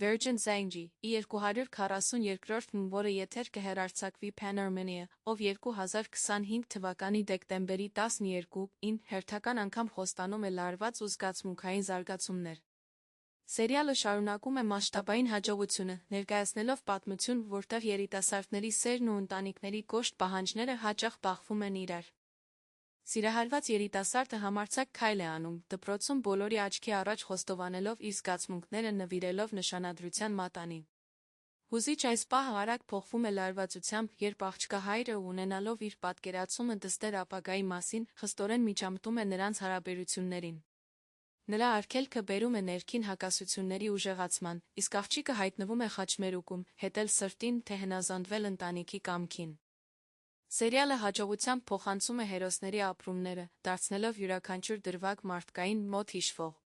Virgin Zangji, 242-րդ որը եթեր կհեռարձակվի Pan-Armenia, ով 2025 թվականի դեկտեմբերի 12-ին հերթական անգամ խոստանում է լարված ու զգացմունքային զարգացումներ։ Սերիալը շարունակում է մասշտաբային հաջողությունը, ներկայացնելով պատմություն, որտեղ երիտասարդների սերն ու ընտանիքների կոշտ պահանջները հաճախ բախվում են իրար։ Սիրահարված երիտասարդը համարձակ քայլ է անում, դպրոցում բոլորի աչքի առաջ խոստովանելով իր զգացմունքները նվիրելով նշանադրության մատանին։ Հուզիչ այս պահը արագ փոխվում է լարվածությամբ, երբ աղջկա հայրը ունենալով իր պատկերացումը դստեր ապագայի մասին, խստորեն միջամտում է նրանց հարաբերություններին։ Նրա արգելքը բերում է ներքին հակասությունների ուժեղացման, իսկ աղջիկը հայտնվում է խաչմերուկում, հետել սրտին, թե հնազանդվել ընտանիքի կամքին։ Սերիալը հաջողությամբ փոխանցում է հերոսների ապրումները, դարձնելով յուրաքանչյուր դրվագ մարդկային, մոտ հիշվող։